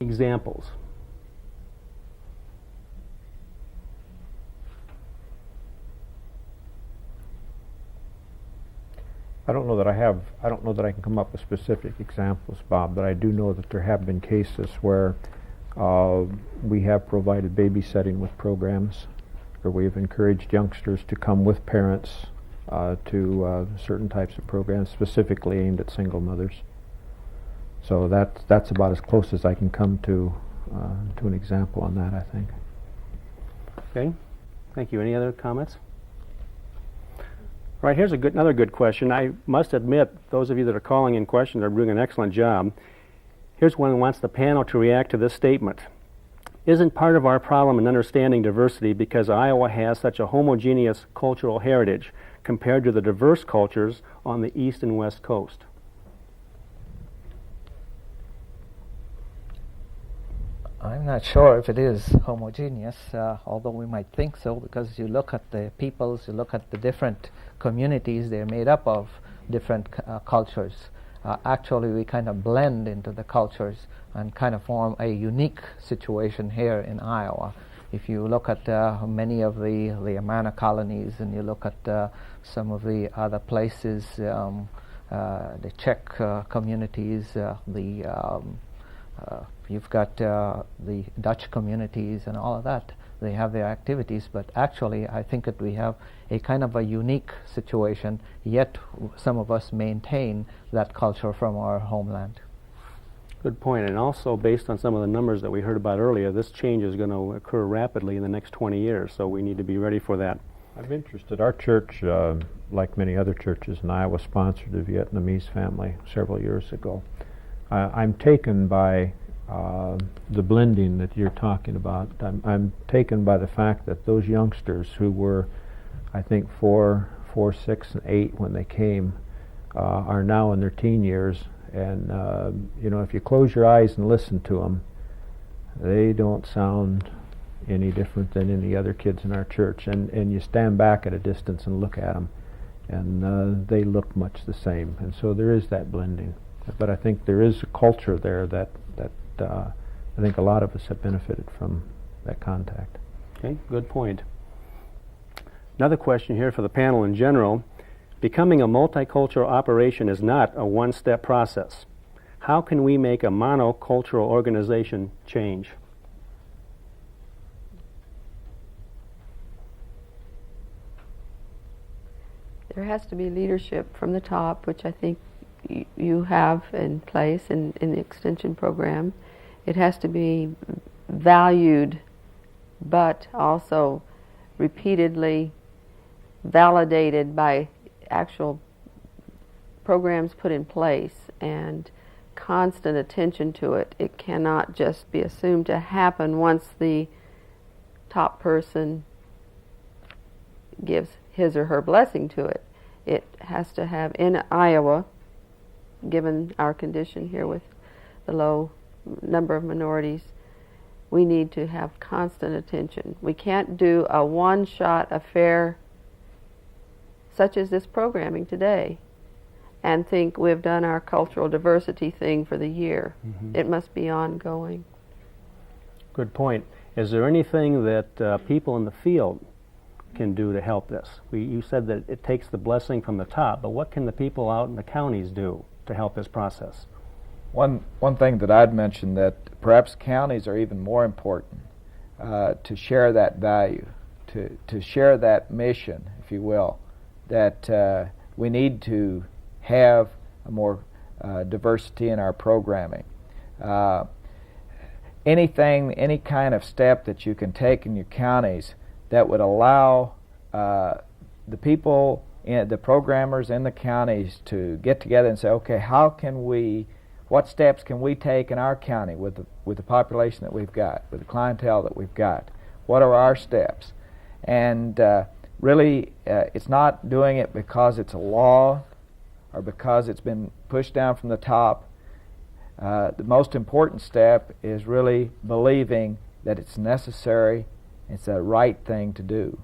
examples. I don't know that I can come up with specific examples, Bob, but I do know that there have been cases where we have provided babysitting with programs, or we have encouraged youngsters to come with parents to certain types of programs specifically aimed at single mothers. So that's about as close as I can come to an example on that, I think. Okay, thank you. Any other comments? Right, here's another good question. I must admit, those of you that are calling in questions are doing an excellent job. Here's one who wants the panel to react to this statement. Isn't part of our problem in understanding diversity because Iowa has such a homogeneous cultural heritage compared to the diverse cultures on the east and west coast? I'm not sure if it is homogeneous, although we might think so, because you look at the peoples, you look at the different communities, they're made up of different cultures. Actually, we kind of blend into the cultures and kind of form a unique situation here in Iowa. If you look at many of the Amana colonies, and you look at some of the other places, the Czech communities, you've got the Dutch communities and all of that. They have their activities, but actually I think that we have a kind of a unique situation, yet some of us maintain that culture from our homeland. Good point. And also, based on some of the numbers that we heard about earlier, this change is going to occur rapidly in the next 20 years, so we need to be ready for that. I'm interested. Our church, like many other churches in Iowa, sponsored a Vietnamese family several years ago. I'm taken by the blending that you're talking about. I'm taken by the fact that those youngsters who were, I think, 4, 6, and 8 when they came, are now in their teen years. And if you close your eyes and listen to them, they don't sound any different than any other kids in our church. And you stand back at a distance and look at them, and they look much the same. And so there is that blending. But I think there is a culture there that I think a lot of us have benefited from that contact. Okay, good point. Another question here for the panel in general. Becoming a multicultural operation is not a one-step process. How can we make a monocultural organization change? There has to be leadership from the top, which I think you have in place in the extension program. It has to be valued, but also repeatedly validated by actual programs put in place and constant attention to it. It cannot just be assumed to happen once the top person gives his or her blessing to it. It has to have, in Iowa, given our condition here with the low number of minorities, we need to have constant attention. We can't do a one-shot affair such as this programming today and think we've done our cultural diversity thing for the year. Mm-hmm. It must be ongoing. Good point. Is there anything that people in the field can do to help this? You said that it takes the blessing from the top, but what can the people out in the counties do to help this process? One thing that I'd mention, that perhaps counties are even more important to share that value, to share that mission, if you will, that we need to have a more diversity in our programming. Any kind of step that you can take in your counties that would allow the people, the programmers in the counties to get together and say, okay, what steps can we take in our county with the population that we've got, with the clientele that we've got? What are our steps? And really, it's not doing it because it's a law or because it's been pushed down from the top. The most important step is really believing that it's necessary, it's the right thing to do.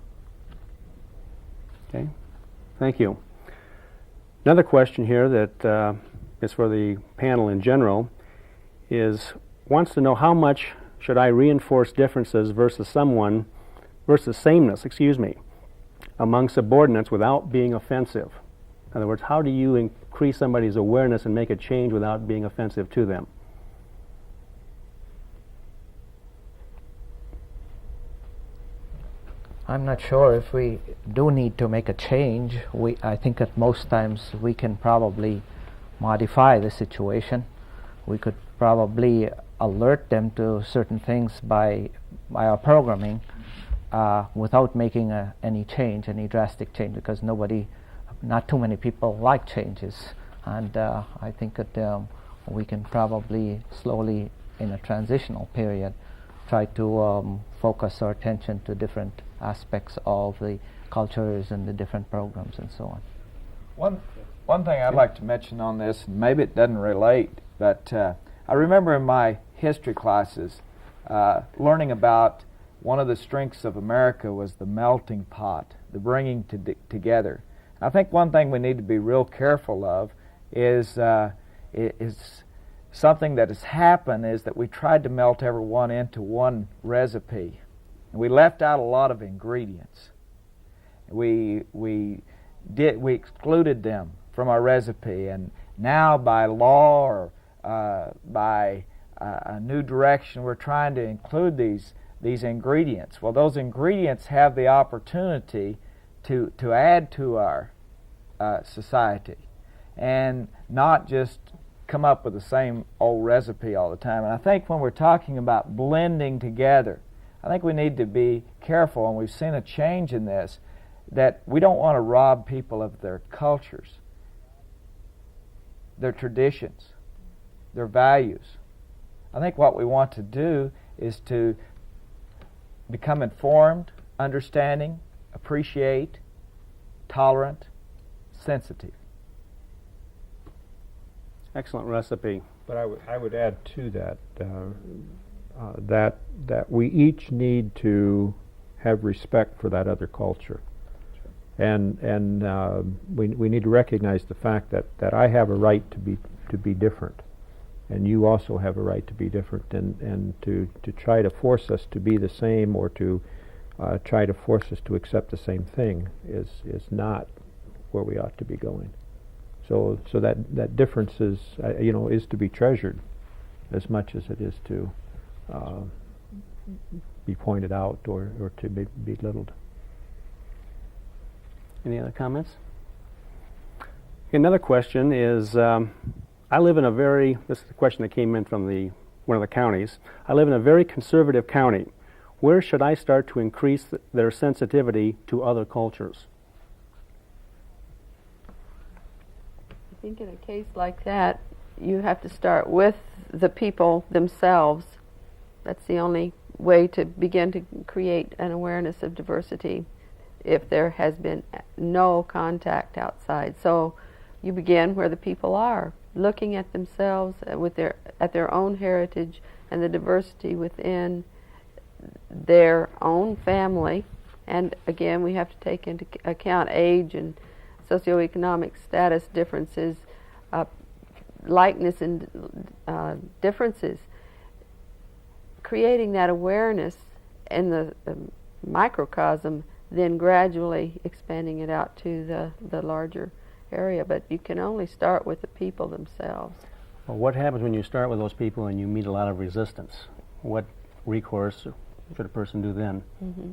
Okay, thank you. Another question here that is for the panel in general is, wants to know how much should I reinforce differences versus sameness, among subordinates without being offensive. In other words, how do you increase somebody's awareness and make a change without being offensive to them? I'm not sure if we do need to make a change. I think at most times we can probably modify the situation. We could probably alert them to certain things by our programming without making any drastic change, because not too many people like changes. And I think that we can probably slowly, in a transitional period, try to focus our attention to different aspects of the cultures and the different programs and so on. One thing I'd like to mention on this, and maybe it doesn't relate, but I remember in my history classes learning about one of the strengths of America was the melting pot, the bringing together. I think one thing we need to be real careful of is something that has happened is that we tried to melt everyone into one recipe. And we left out a lot of ingredients. We excluded them from our recipe, and now by law or by a new direction, we're trying to include these ingredients. Well, those ingredients have the opportunity to add to our society, and not just come up with the same old recipe all the time. And I think when we're talking about blending together, I think we need to be careful, and we've seen a change in this, that we don't want to rob people of their cultures, their traditions, their values. I think what we want to do is to become informed, understanding, appreciate, tolerant, sensitive. Excellent recipe. But I would add to that that we each need to have respect for that other culture, and we need to recognize the fact that I have a right to be different, and you also have a right to be different, and to try to force us to be the same, or to try to force us to accept the same thing is not where we ought to be going. So that difference is to be treasured as much as it is to be pointed out or to be belittled. Any other comments? Another question is, I live in this is the question that came in from one of the counties. I live in a very conservative county. Where should I start to increase their sensitivity to other cultures? I think in a case like that, you have to start with the people themselves. That's the only way to begin to create an awareness of diversity if there has been no contact outside. So you begin where the people are, looking at themselves at their own heritage and the diversity within their own family. And again, we have to take into account age and socioeconomic status differences, likeness and differences. Creating that awareness in the microcosm, then gradually expanding it out to the larger area. But you can only start with the people themselves. Well, what happens when you start with those people and you meet a lot of resistance? What recourse should a person do then? Mm-hmm.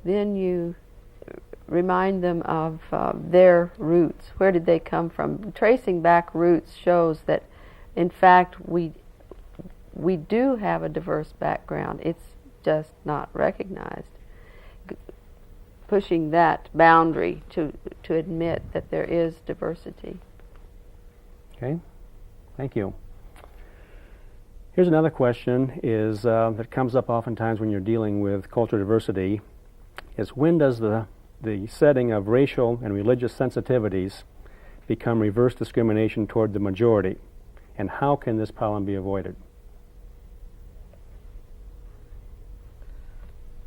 Then you remind them of their roots. Where did they come from? Tracing back roots shows that, in fact, we do have a diverse background. It's just not recognized. Pushing that boundary to admit that there is diversity. Okay, thank you. Here's another question that comes up oftentimes when you're dealing with cultural diversity, is when does the setting of racial and religious sensitivities become reverse discrimination toward the majority, and how can this problem be avoided?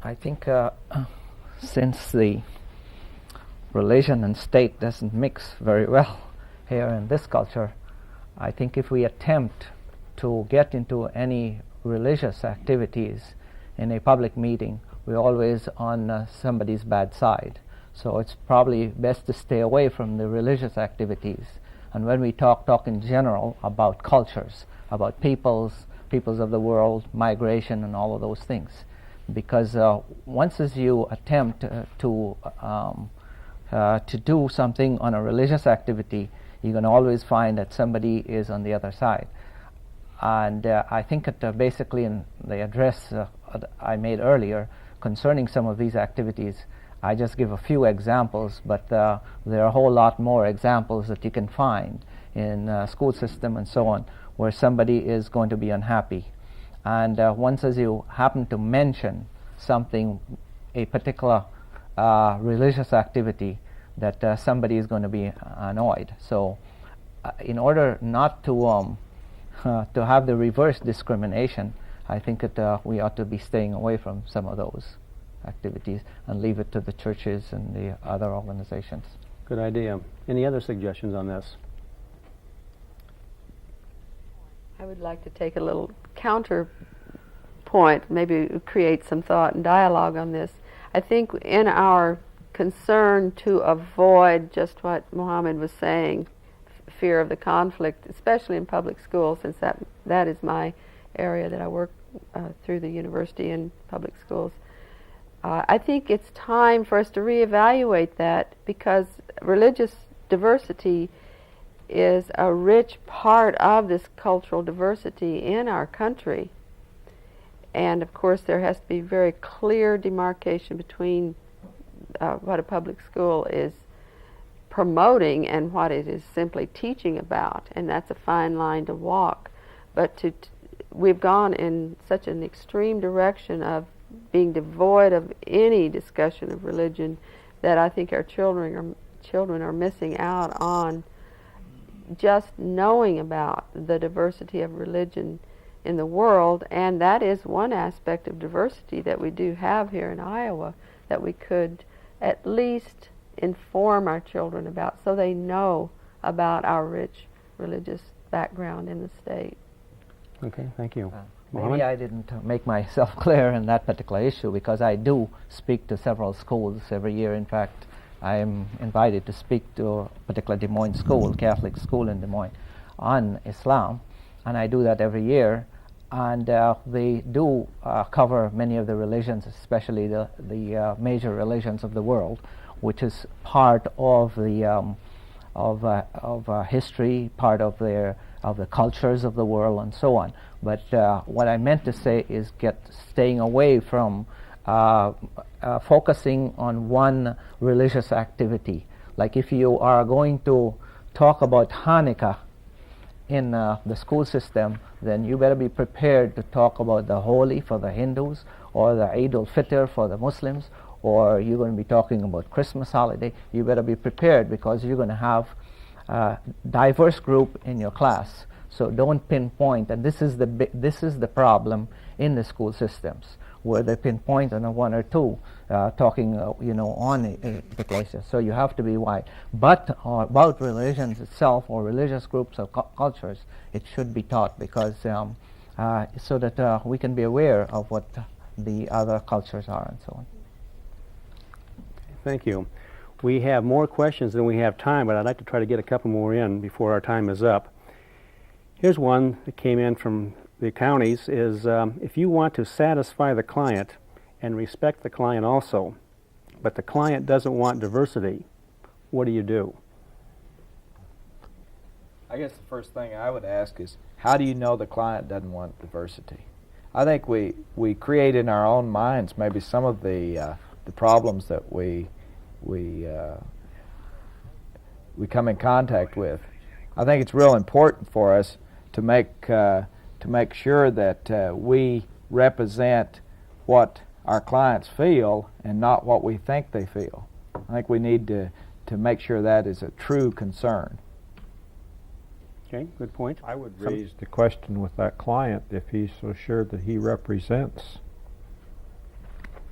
I think since the religion and state doesn't mix very well here in this culture, I think if we attempt to get into any religious activities in a public meeting, we're always on somebody's bad side. So it's probably best to stay away from the religious activities. And when we talk in general about cultures, about peoples of the world, migration, and all of those things. Because once as you attempt to do something on a religious activity, you're going to always find that somebody is on the other side. And I think that basically in the address I made earlier concerning some of these activities, I just give a few examples, but there are a whole lot more examples that you can find in school system and so on, where somebody is going to be unhappy. And once as you happen to mention something, a particular religious activity, that somebody is going to be annoyed. So in order not to have the reverse discrimination, I think that we ought to be staying away from some of those activities and leave it to the churches and the other organizations. Good idea. Any other suggestions on this? I would like to take a little counterpoint, maybe create some thought and dialogue on this. I think in our concern to avoid just what Mohammed was saying, fear of the conflict, especially in public schools, since that is my area that I work through the university and public schools. I think it's time for us to reevaluate that, because religious diversity is a rich part of this cultural diversity in our country. And of course there has to be very clear demarcation between what a public school is promoting and what it is simply teaching about, and that's a fine line to walk. But we've gone in such an extreme direction of being devoid of any discussion of religion that I think our children are missing out on just knowing about the diversity of religion in the world. And that is one aspect of diversity that we do have here in Iowa that we could at least inform our children about, so they know about our rich religious background in the state. Okay, thank you. Maybe Mohammed? I didn't make myself clear in that particular issue, because I do speak to several schools every year. In fact, I am invited to speak to a particular Des Moines school, Catholic school in Des Moines, on Islam, and I do that every year. And they do cover many of the religions, especially the major religions of the world, which is part of the history, part of the cultures of the world, and so on. But what I meant to say is staying away from focusing on one religious activity. Like if you are going to talk about Hanukkah in the school system, then you better be prepared to talk about the Holi for the Hindus, or the Eid al-Fitr for the Muslims, or you're going to be talking about Christmas holiday. You better be prepared, because you're going to have a diverse group in your class. So don't pinpoint, and this is the problem in the school systems, where they pinpoint on one or two talking on the places. So you have to be wide. But about religions itself, or religious groups or cultures, it should be taught, because so that we can be aware of what the other cultures are and so on. Thank you. We have more questions than we have time, but I'd like to try to get a couple more in before our time is up. Here's one that came in from the counties, is if you want to satisfy the client and respect the client also, but the client doesn't want diversity, what do you do? I guess the first thing I would ask is, how do you know the client doesn't want diversity? I think we create in our own minds maybe some of the problems that we come in contact with. I think it's real important for us to make sure that we represent what our clients feel and not what we think they feel. I think we need to make sure that is a true concern. Okay, good point. I would raise the question with that client, if he's so sure that he represents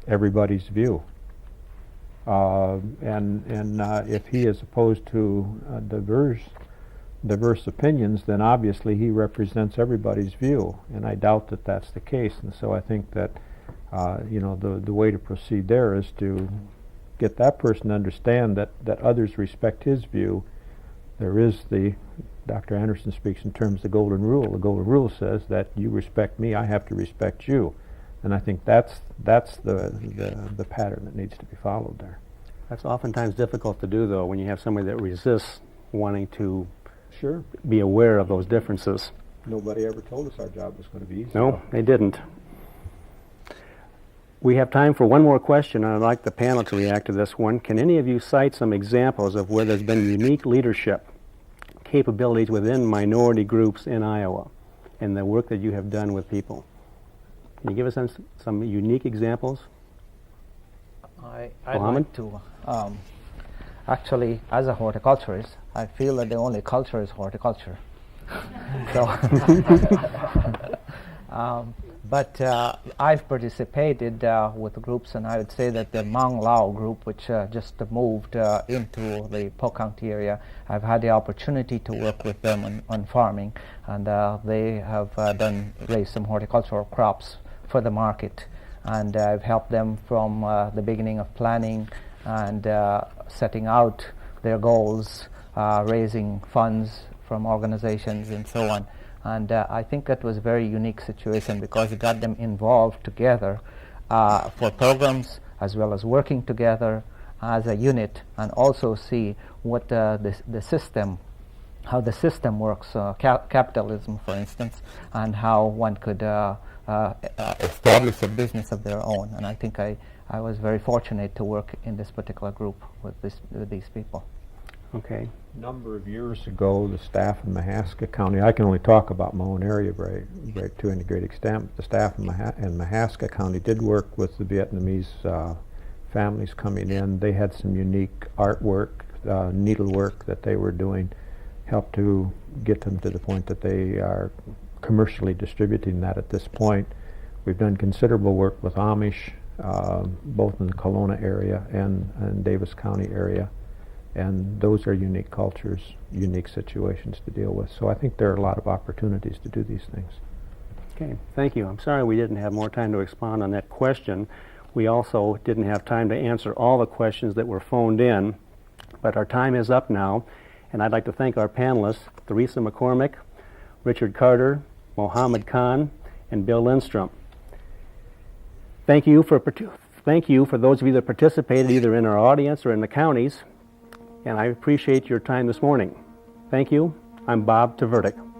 everybody's view. And if he is opposed to diverse diverse opinions, then obviously he represents everybody's view, and I doubt that that's the case. And so I think that the way to proceed there is to get that person to understand that others respect his view. There is Dr. Anderson speaks in terms of the golden rule. The golden rule says that you respect me, I have to respect you. And I think that's the pattern that needs to be followed there. That's oftentimes difficult to do, though, when you have somebody that resists wanting to Sure. be aware of those differences. Nobody ever told us our job was going to be easy. No, they didn't. We have time for one more question, and I'd like the panel to react to this one. Can any of you cite some examples of where there's been unique leadership capabilities within minority groups in Iowa and the work that you have done with people? Can you give us some unique examples? I'd Mohammed? like to, actually, as a horticulturist, I feel that the only culture is horticulture. So, but I've participated with groups, and I would say that the Hmong Lao group, which just moved into the Po County area, I've had the opportunity to work with them on farming, and they have raised some horticultural crops for the market, and I've helped them from the beginning of planning and setting out their goals, raising funds from organizations and so on. And I think that was a very unique situation because it got them involved together for programs as well as working together as a unit, and also see what the system, how the system works, capitalism for instance, and how one could establish a business of their own. And I think I was very fortunate to work in this particular group with these people. Okay. A number of years ago, the staff in Mahaska County, I can only talk about my own area to any great extent, but the staff in Mahaska County did work with the Vietnamese families coming in. They had some unique artwork, needlework that they were doing, helped to get them to the point that they are commercially distributing that at this point. We've done considerable work with Amish, both in the Kelowna area and Davis County area. And those are unique cultures, unique situations to deal with. So I think there are a lot of opportunities to do these things. Okay, thank you. I'm sorry we didn't have more time to expound on that question. We also didn't have time to answer all the questions that were phoned in, but our time is up now, and I'd like to thank our panelists, Theresa McCormick, Richard Carter, Mohammed Khan, and Bill Lindstrom. Thank you for those of you that participated either in our audience or in the counties, and I appreciate your time this morning. Thank you. I'm Bob Tverdik.